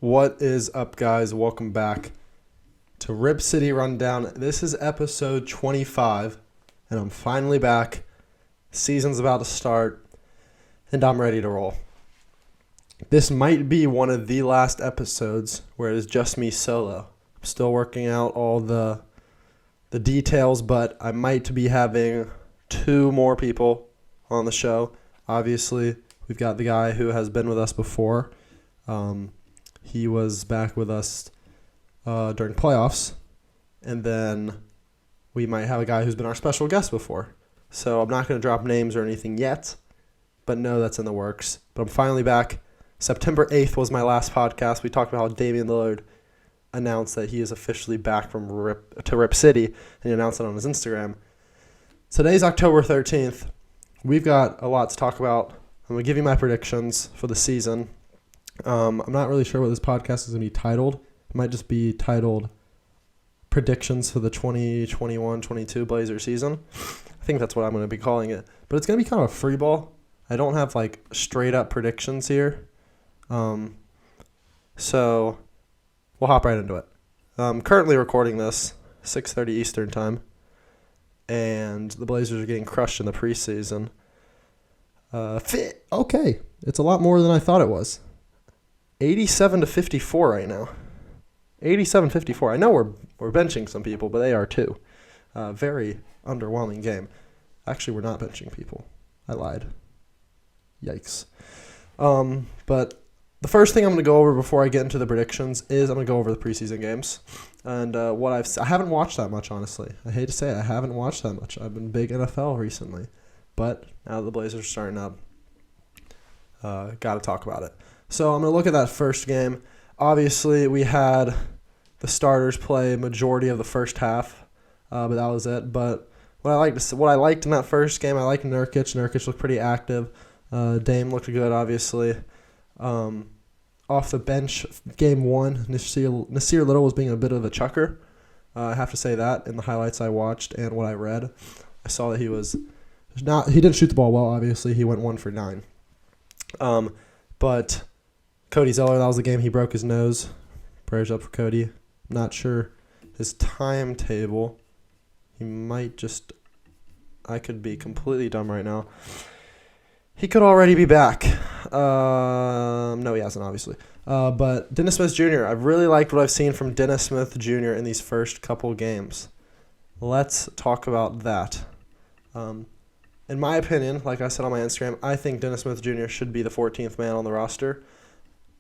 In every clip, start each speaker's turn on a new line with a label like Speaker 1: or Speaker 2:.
Speaker 1: What is up, guys? Welcome back to Rip City Rundown. This is episode 25, and I'm finally back. Season's about to start, and I'm ready to roll. This might be one of the last episodes where it is just me solo. I'm still working out all the details, but I might be having two more people on the show. Obviously, we've got the guy who has been with us before. He was back with us during playoffs, and then we might have a guy who's been our special guest before. So I'm not going to drop names or anything yet, but no, that's in the works. But I'm finally back. September 8th was my last podcast. We talked about how Damian Lillard announced that he is officially back from Rip City, and he announced it on his Instagram. Today's October 13th. We've got a lot to talk about. I'm going to give you my predictions for the season. I'm not really sure what this podcast is going to be titled. It might just be titled Predictions for the 2021-22 Blazer season. I think that's what I'm going to be calling it. But it's going to be kind of a free ball. I don't have like straight up predictions here. So we'll hop right into it. I'm currently recording this 6:30 Eastern time, and the Blazers are getting crushed in the preseason. Okay, it's a lot more than I thought it was. 87-54 right now. 87-54. I know we're benching some people, but they are too. Very underwhelming game. Actually, we're not benching people. I lied. Yikes. But the first thing I'm going to go over before I get into the predictions is I'm going to go over the preseason games. And I haven't watched that much, honestly. I hate to say it, I haven't watched that much. I've been big NFL recently. But now that the Blazers are starting up, got to talk about it. So I'm going to look at that first game. Obviously, we had the starters play majority of the first half, but that was it. But what I liked in that first game, I liked Nurkic. Nurkic looked pretty active. Dame looked good, obviously. Off the bench, game one, Nasir Little was being a bit of a chucker. I have to say that in the highlights I watched and what I read. I saw that he didn't shoot the ball well, obviously. He went 1 for 9. But Cody Zeller, that was the game he broke his nose. Prayers up for Cody. Not sure his timetable. He might just... I could be completely dumb right now. He could already be back. No, he hasn't, obviously. But Dennis Smith Jr., I've really liked what I've seen from Dennis Smith Jr. in these first couple games. Let's talk about that. In my opinion, like I said on my Instagram, I think Dennis Smith Jr. should be the 14th man on the roster.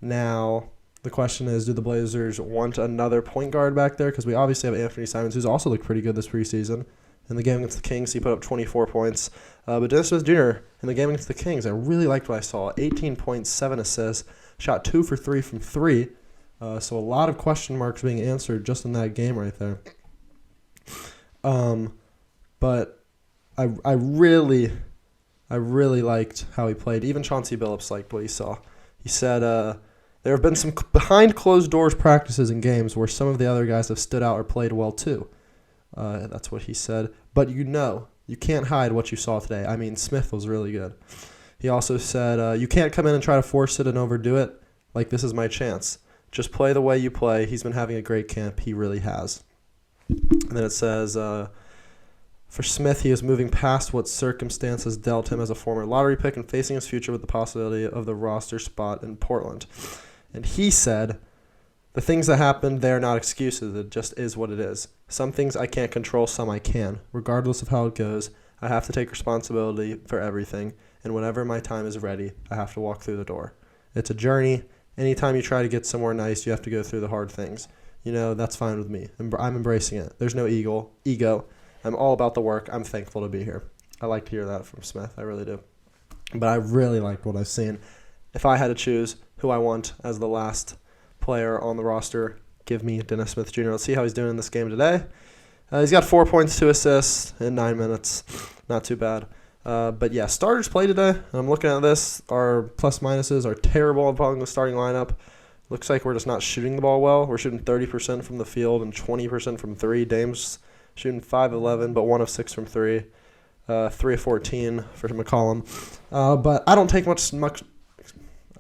Speaker 1: Now, the question is, do the Blazers want another point guard back there? Because we obviously have Anthony Simons, who's also looked pretty good this preseason. In the game against the Kings, he put up 24 points. But Dennis Smith Jr., in the game against the Kings, I really liked what I saw. 18 points, 7 assists, shot 2 for 3 from 3. So a lot of question marks being answered just in that game right there. But I really liked how he played. Even Chauncey Billups liked what he saw. He said there have been some behind closed doors practices in games where some of the other guys have stood out or played well too. That's what he said. But you can't hide what you saw today. I mean, Smith was really good. He also said, you can't come in and try to force it and overdo it. Like, this is my chance. Just play the way you play. He's been having a great camp. He really has. And then it says, for Smith, he is moving past what circumstances dealt him as a former lottery pick and facing his future with the possibility of the roster spot in Portland. And he said, the things that happened, they are not excuses. It just is what it is. Some things I can't control, some I can. Regardless of how it goes, I have to take responsibility for everything. And whenever my time is ready, I have to walk through the door. It's a journey. Anytime you try to get somewhere nice, you have to go through the hard things. That's fine with me. I'm embracing it. There's no ego. I'm all about the work. I'm thankful to be here. I like to hear that from Smith. I really do. But I really liked what I've seen. If I had to choose who I want as the last player on the roster, give me Dennis Smith Jr. Let's see how he's doing in this game today. He's got 4 points, 2 assists in 9 minutes. Not too bad. But yeah, starters play today. I'm looking at this. Our plus minuses are terrible upon the starting lineup. Looks like we're just not shooting the ball well. We're shooting 30% from the field and 20% from 3. Dame's shooting 5-11, but 1 of 6 from 3. 3 of 14 for McCollum. But I don't take much.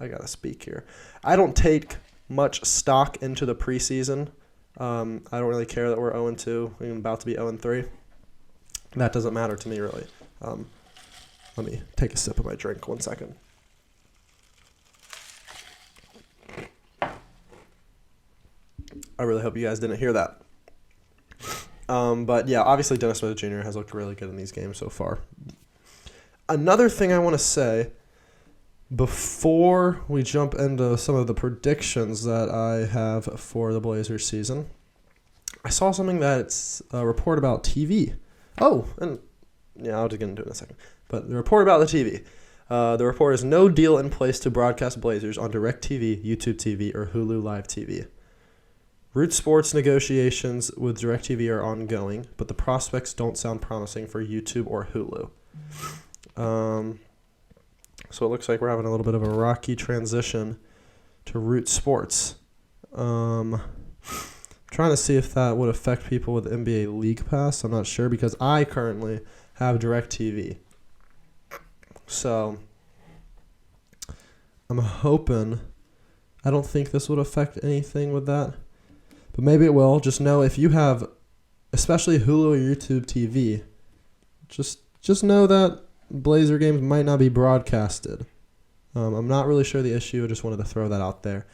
Speaker 1: I gotta speak here. I don't take much stock into the preseason. I don't really care that we're 0-2. We're about to be 0-3. That doesn't matter to me, really. Let me take a sip of my drink 1 second. I really hope you guys didn't hear that. But yeah, obviously Dennis Smith Jr. has looked really good in these games so far. Another thing I want to say before we jump into some of the predictions that I have for the Blazers season, I saw something that's a report about TV. Oh, and yeah, I'll just get into it in a second. But the report about the TV. The report is no deal in place to broadcast Blazers on DirecTV, YouTube TV, or Hulu Live TV. Root Sports negotiations with DirecTV are ongoing, but the prospects don't sound promising for YouTube or Hulu. So it looks like we're having a little bit of a rocky transition to Root Sports. Trying to see if that would affect people with NBA League Pass. I'm not sure because I currently have DirecTV. So I'm hoping, I don't think this would affect anything with that, but maybe it will. Just know if you have, especially Hulu or YouTube TV, just know that Blazer games might not be broadcasted. I'm not really sure the issue. I just wanted to throw that out there.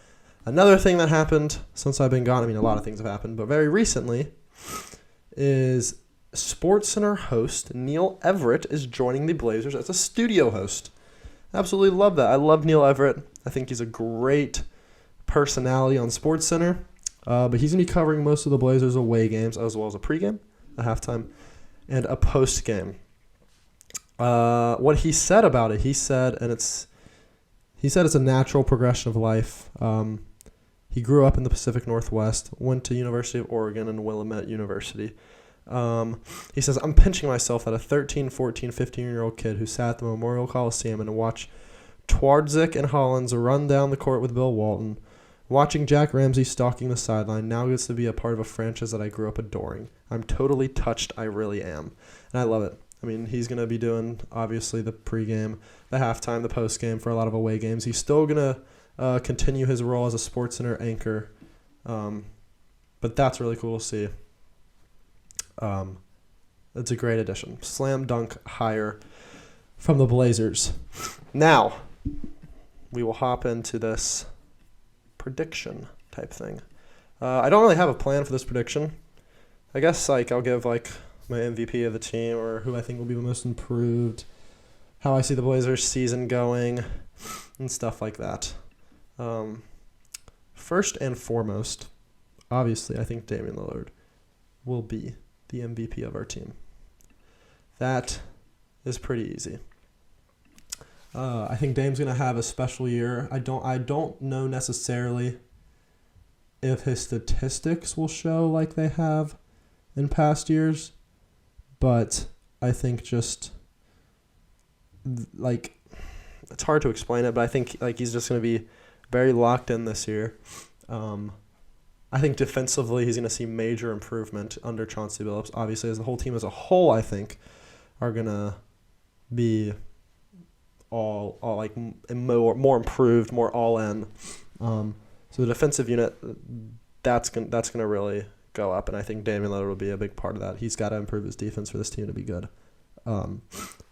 Speaker 1: Another thing that happened since I've been gone, I mean, a lot of things have happened, but very recently, is SportsCenter host Neil Everett is joining the Blazers as a studio host. Absolutely love that. I love Neil Everett. I think he's a great personality on SportsCenter, but he's going to be covering most of the Blazers away games as well as a pregame, a halftime, and a postgame. What he said about it, he said it's a natural progression of life. He grew up in the Pacific Northwest, went to University of Oregon and Willamette University. He says, I'm pinching myself that a 13, 14, 15-year-old kid who sat at the Memorial Coliseum and watched Twardzik and Hollins run down the court with Bill Walton, watching Jack Ramsey stalking the sideline, now gets to be a part of a franchise that I grew up adoring. I'm totally touched. I really am. And I love it. I mean, he's going to be doing, obviously, the pregame, the halftime, the postgame for a lot of away games. He's still going to continue his role as a SportsCenter anchor. But that's really cool to see. It's a great addition. Slam dunk hire from the Blazers. Now, we will hop into this prediction type thing. I don't really have a plan for this prediction. I guess I'll give my MVP of the team or who I think will be the most improved, how I see the Blazers season going, and stuff like that. First and foremost, obviously, I think Damian Lillard will be the MVP of our team. That is pretty easy. I think Dame's going to have a special year. I don't know necessarily if his statistics will show like they have in past years, but I think just it's hard to explain it, but I think he's just going to be very locked in this year. I think defensively he's going to see major improvement under Chauncey Billups. Obviously, as the whole team as a whole, I think are going to be all more improved, more all in. So the defensive unit, that's gonna really go up, and I think Damian Lillard will be a big part of that. He's got to improve his defense for this team to be good. I'm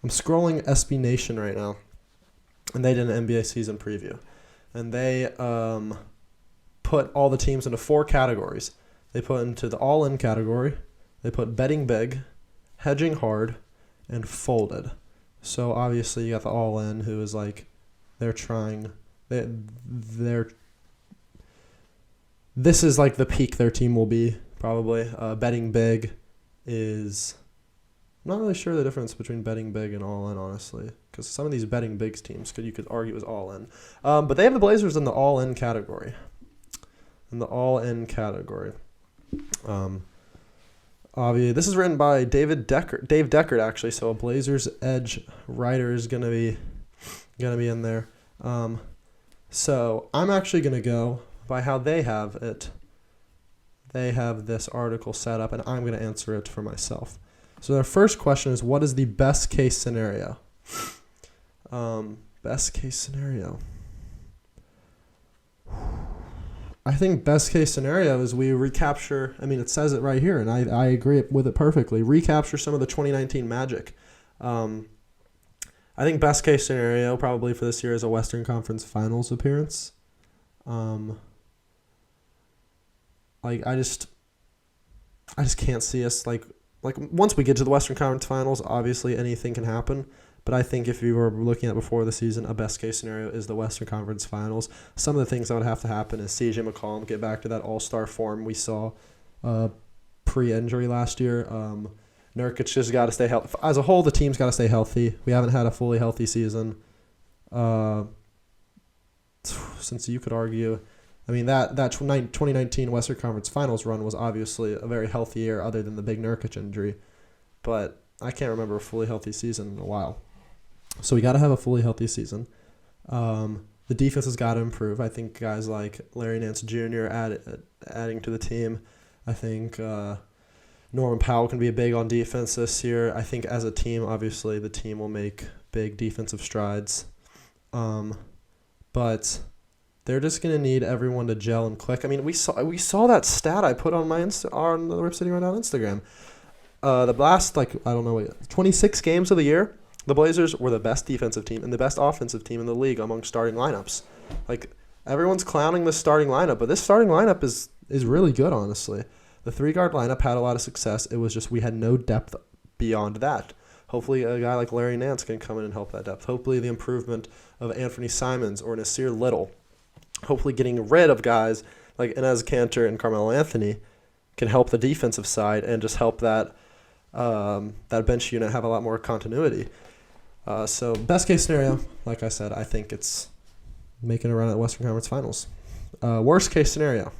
Speaker 1: scrolling SB Nation right now, and they did an NBA season preview, and they put all the teams into 4 categories. They put into the all-in category, they put betting big, hedging hard, and folded. So obviously you got the all-in, who is this is the peak their team will be, probably. Betting big is, I'm not really sure the difference between betting big and all-in, honestly, because some of these betting bigs teams you could argue is all-in. But they have the Blazers in the all-in category. Obviously, this is written by Dave Deckard, actually. So a Blazers Edge writer is gonna be in there. So I'm actually gonna go by how they have it. They have this article set up, and I'm gonna answer it for myself. So their first question is, what is the best case scenario? Best case scenario. I think best case scenario is we recapture. I mean, it says it right here, and I agree with it perfectly. Recapture some of the 2019 magic. I think best case scenario probably for this year is a Western Conference Finals appearance. Like I just can't see us like once we get to the Western Conference Finals, obviously anything can happen. But I think if you were looking at before the season, a best case scenario is the Western Conference Finals. Some of the things that would have to happen is CJ McCollum get back to that all-star form we saw pre-injury last year. Nurkic just got to stay healthy. As a whole, the team's got to stay healthy. We haven't had a fully healthy season since you could argue. I mean, that 2019 Western Conference Finals run was obviously a very healthy year other than the big Nurkic injury. But I can't remember a fully healthy season in a while. So we got to have a fully healthy season. The defense has got to improve. I think guys like Larry Nance Jr. Adding to the team. I think Norman Powell can be big on defense this year. I think as a team, obviously, the team will make big defensive strides. But they're just going to need everyone to gel and click. I mean, we saw that stat I put on my on the Rip City Rundown Instagram. The last, 26 games of the year, the Blazers were the best defensive team and the best offensive team in the league among starting lineups. Like, everyone's clowning the starting lineup, but this starting lineup is really good, honestly. The three-guard lineup had a lot of success. It was just we had no depth beyond that. Hopefully a guy like Larry Nance can come in and help that depth. Hopefully the improvement of Anthony Simons or Nasir Little. Hopefully getting rid of guys like Enes Kanter and Carmelo Anthony can help the defensive side and just help that bench unit have a lot more continuity. So best case scenario, like I said, I think it's making a run at the Western Conference Finals. Worst case scenario.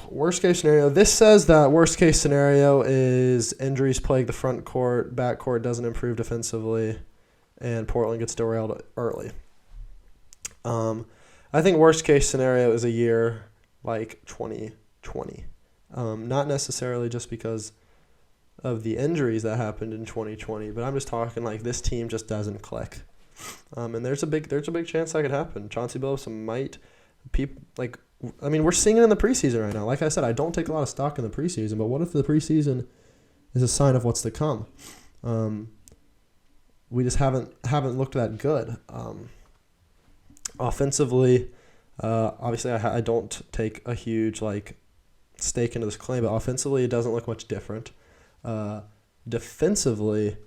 Speaker 1: Worst case scenario. This says that worst case scenario is injuries plague the front court, back court doesn't improve defensively, and Portland gets derailed early. I think worst case scenario is a year like 2020. Not necessarily just because of the injuries that happened in 2020, but I'm just talking like this team just doesn't click. And there's a big chance that could happen. Chauncey Billups might we're seeing it in the preseason right now. Like I said, I don't take a lot of stock in the preseason, but what if the preseason is a sign of what's to come? We just haven't looked that good. Offensively, obviously I don't take a huge stake into this claim, but offensively it doesn't look much different. Defensively,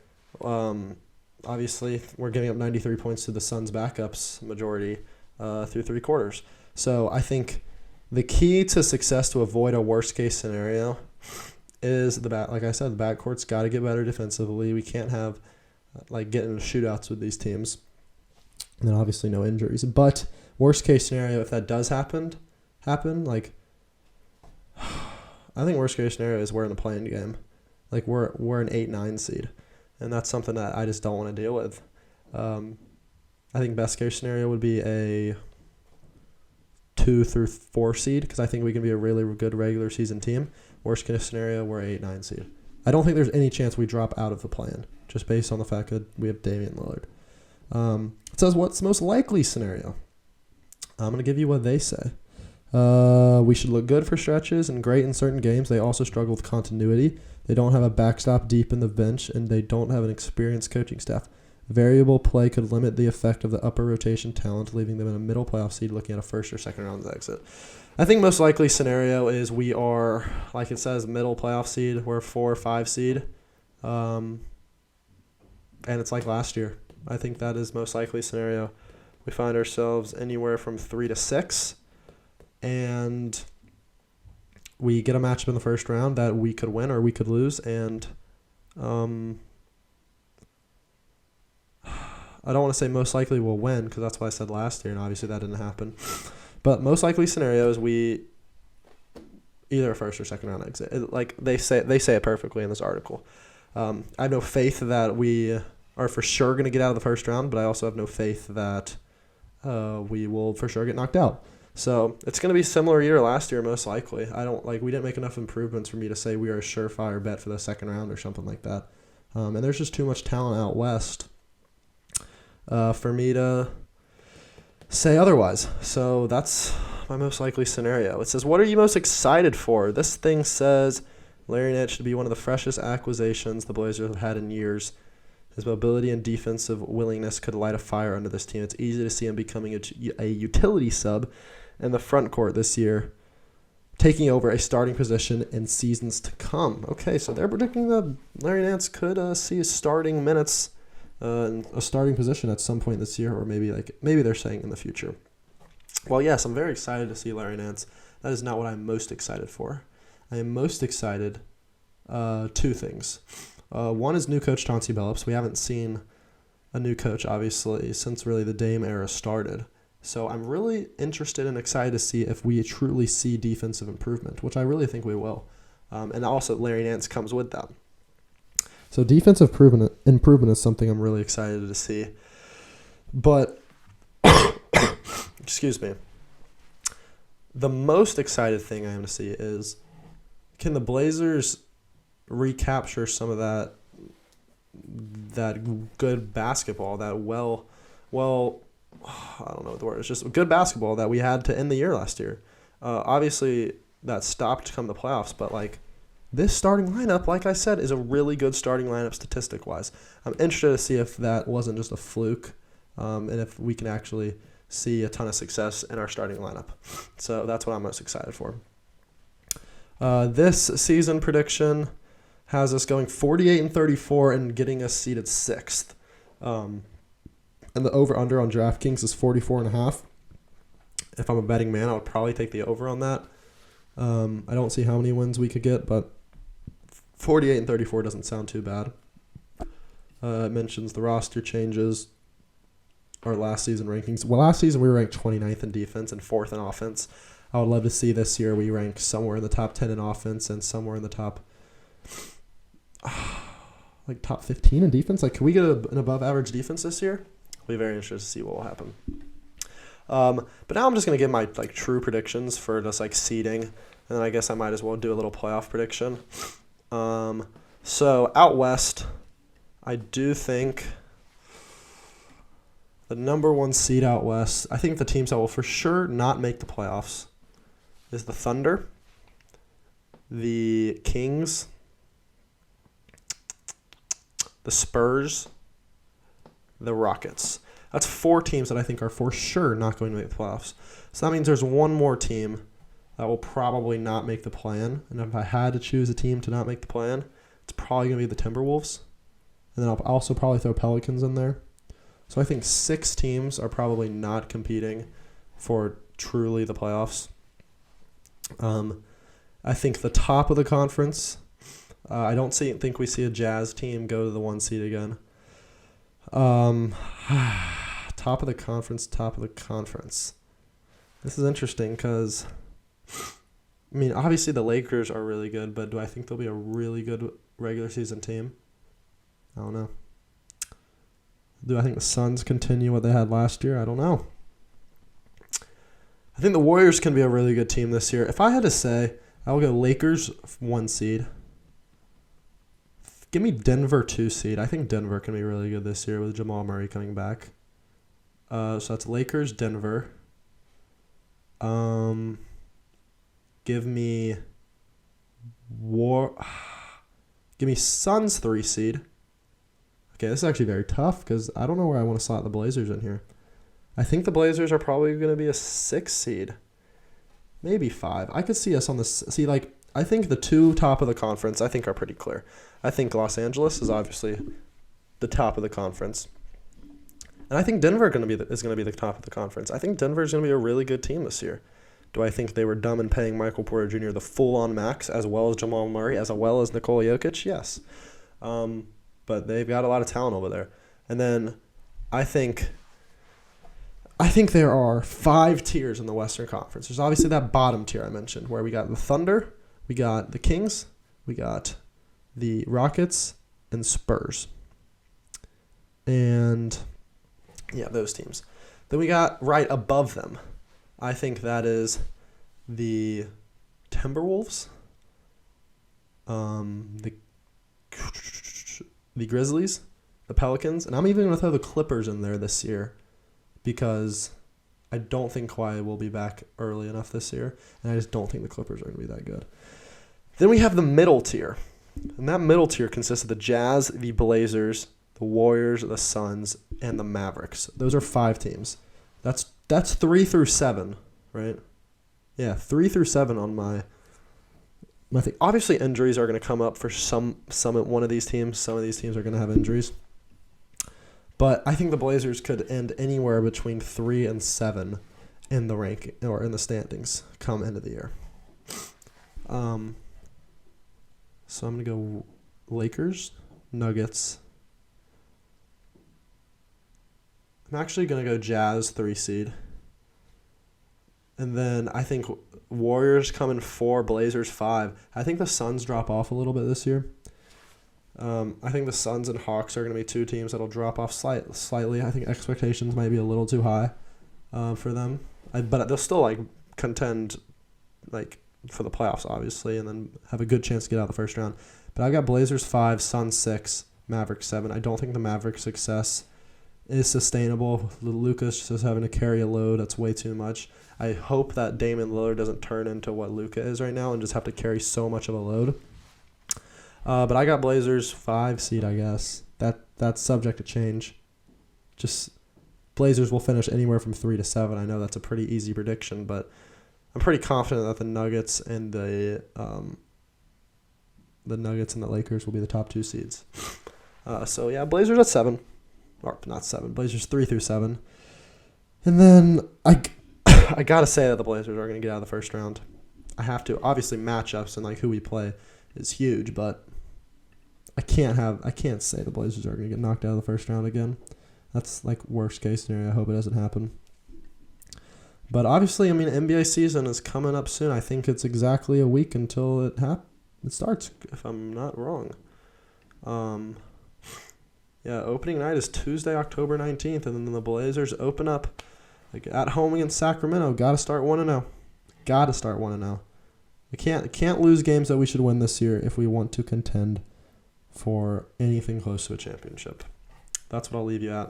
Speaker 1: obviously we're giving up 93 points to the Suns' backups majority through three quarters. So I think the key to success to avoid a worst case scenario is like I said, the backcourt's got to get better defensively. We can't have get into shootouts with these teams. And then obviously no injuries. But worst case scenario, if that does happen, I think worst case scenario is we're in the play-in game. We're an 8-9 seed. And that's something that I just don't want to deal with. I think best case scenario would be a 2 through 4 seed because I think we can be a really good regular season team. Worst case scenario, we're an 8-9 seed. I don't think there's any chance we drop out of the play-in just based on the fact that we have Damian Lillard. It says what's the most likely scenario. I'm going to give you what they say. We should look good for stretches and great in certain games. They also struggle with continuity. They don't have a backstop deep in the bench, and they don't have an experienced coaching staff. Variable play could limit the effect of the upper rotation talent, leaving them in a middle playoff seed looking at a first or second round exit. I think most likely scenario is we are, like it says, middle playoff seed. We're 4 or 5 seed. And it's like last year. I think that is most likely scenario. We find ourselves anywhere from 3 to 6, and we get a matchup in the first round that we could win or we could lose, and I don't want to say most likely we'll win because that's what I said last year, and obviously that didn't happen. But most likely scenario is we either a first or second round exit. They say it perfectly in this article. I have no faith that we are for sure going to get out of the first round, but I also have no faith that we will for sure get knocked out. So it's going to be a similar year last year, most likely. We didn't make enough improvements for me to say we are a surefire bet for the second round or something like that. And there's just too much talent out west for me to say otherwise. So that's my most likely scenario. It says, what are you most excited for? This thing says Larry Nance should be one of the freshest acquisitions the Blazers have had in years. His mobility and defensive willingness could light a fire under this team. It's easy to see him becoming a utility sub in the front court this year, taking over a starting position in seasons to come. Okay, so they're predicting that Larry Nance could see his starting minutes in a starting position at some point this year, or maybe they're saying in the future. Well, yes, I'm very excited to see Larry Nance. That is not what I'm most excited for. I am most excited two things. One is new coach Chauncey Billups. We haven't seen a new coach, obviously, since really the Dame era started. So I'm really interested and excited to see if we truly see defensive improvement, which I really think we will. And also Larry Nance comes with that. So defensive improvement is something I'm really excited to see. But, excuse me, the most excited thing I am to see is, can the Blazers recapture some of that good basketball, that I don't know what the word is, just good basketball that we had to end the year last year. Obviously, that stopped come the playoffs, but this starting lineup, like I said, is a really good starting lineup statistic-wise. I'm interested to see if that wasn't just a fluke, and if we can actually see a ton of success in our starting lineup. So that's what I'm most excited for. This season prediction has us going 48-34 and getting us seeded 6th. And the over-under on DraftKings is 44.5. If I'm a betting man, I would probably take the over on that. I don't see how many wins we could get, but 48-34 doesn't sound too bad. It mentions the roster changes, our last season rankings. Well, last season we were ranked 29th in defense and 4th in offense. I would love to see this year we rank somewhere in the top 10 in offense and somewhere in the top 15 in defense. Can we get an above-average defense this year? I'll be very interested to see what will happen. But now I'm just going to give my true predictions for just seeding, and then I guess I might as well do a little playoff prediction. So out west, I do think the number one seed out west, I think the teams that will for sure not make the playoffs is the Thunder, the Kings, the Spurs, the Rockets. That's 4 teams that I think are for sure not going to make the playoffs. So that means there's one more team that will probably not make the plan. And if I had to choose a team to not make the plan, it's probably going to be the Timberwolves. And then I'll also probably throw Pelicans in there. So I think 6 teams are probably not competing for truly the playoffs. I think the top of the conference, I don't think we see a Jazz team go to the 1 seed again. Top of the conference. This is interesting because, obviously the Lakers are really good, but do I think they'll be a really good regular season team? I don't know. Do I think the Suns continue what they had last year? I don't know. I think the Warriors can be a really good team this year. If I had to say, I will go Lakers 1 seed. Give me Denver 2 seed. I think Denver can be really good this year with Jamal Murray coming back. So that's Lakers, Denver. Give me Suns 3 seed. Okay, this is actually very tough because I don't know where I want to slot the Blazers in here. I think the Blazers are probably going to be a 6 seed. Maybe 5. I could see us on this. I think the 2 top of the conference, I think, are pretty clear. I think Los Angeles is obviously the top of the conference. And I think Denver is going to be the top of the conference. I think Denver is going to be a really good team this year. Do I think they were dumb in paying Michael Porter Jr. the full-on max, as well as Jamal Murray, as well as Nikola Jokic? Yes. But they've got a lot of talent over there. And then I think there are 5 tiers in the Western Conference. There's obviously that bottom tier I mentioned, where we got the Thunder, we got the Kings, we got the Rockets, and Spurs. And yeah, those teams. Then we got right above them, I think that is the Timberwolves, the Grizzlies, the Pelicans, and I'm even going to throw the Clippers in there this year because I don't think Kawhi will be back early enough this year, and I just don't think the Clippers are going to be that good. Then we have the middle tier, and that middle tier consists of the Jazz, the Blazers, the Warriors, the Suns, and the Mavericks. Those are 5 teams. That's 3 through 7, right? Yeah, 3 through 7 on my thing. Obviously, injuries are going to come up for some one of these teams. Some of these teams are going to have injuries. But I think the Blazers could end anywhere between 3 and 7 in the ranking or in the standings come end of the year. So I'm going to go Lakers, Nuggets. I'm actually going to go Jazz 3 seed. And then I think Warriors come in 4, Blazers 5. I think the Suns drop off a little bit this year. I think the Suns and Hawks are going to be 2 teams that'll drop off slightly. I think expectations might be a little too high for them. But they'll still contend for the playoffs, obviously, and then have a good chance to get out of the first round. But I got Blazers 5, Suns 6, Mavericks 7. I don't think the Mavericks' success is sustainable. Luka's just having to carry a load. That's way too much. I hope that Damian Lillard doesn't turn into what Luka is right now and just have to carry so much of a load. But I got Blazers 5 seed, I guess. That's subject to change. Just Blazers will finish anywhere from 3 to 7. I know that's a pretty easy prediction, but I'm pretty confident that the Nuggets and the Lakers will be the top 2 seeds. So yeah, Blazers at 7, or not 7. Blazers 3 through 7, and then I gotta say that the Blazers are gonna get out of the first round. I have to. Obviously, matchups and who we play is huge, but I can't say the Blazers are gonna get knocked out of the first round again. That's worst case scenario. I hope it doesn't happen. But obviously, NBA season is coming up soon. I think it's exactly a week until it starts, if I'm not wrong. Yeah, opening night is Tuesday, October 19th, and then the Blazers open up at home against Sacramento. Got to start 1-0. Got to start 1-0. We can't lose games that we should win this year if we want to contend for anything close to a championship. That's what I'll leave you at.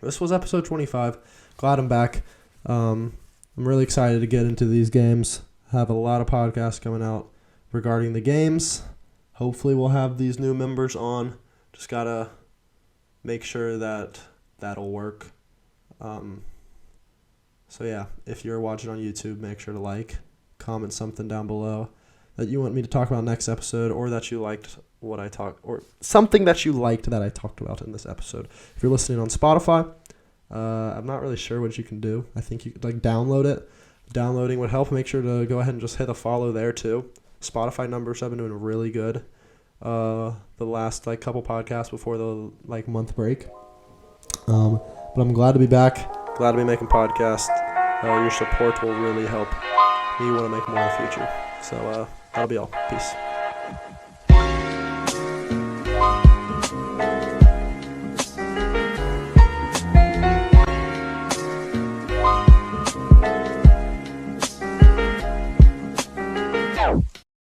Speaker 1: This was episode 25. Glad I'm back. I'm really excited to get into these games. Have a lot of podcasts coming out regarding the games. Hopefully we'll have these new members on. Just got to make sure that that'll work. So yeah, if you're watching on YouTube, make sure to comment something down below that you want me to talk about next episode, or that you liked or something that you liked that I talked about in this episode. If you're listening on Spotify, I'm not really sure what you can do. I think you could download it. Downloading would help. Make sure to go ahead and just hit a follow there too. Spotify numbers have been doing really good. The last couple podcasts before the month break. But I'm glad to be back. Glad to be making podcasts. Your support will really help me want to make more in the future. So that'll be all. Peace.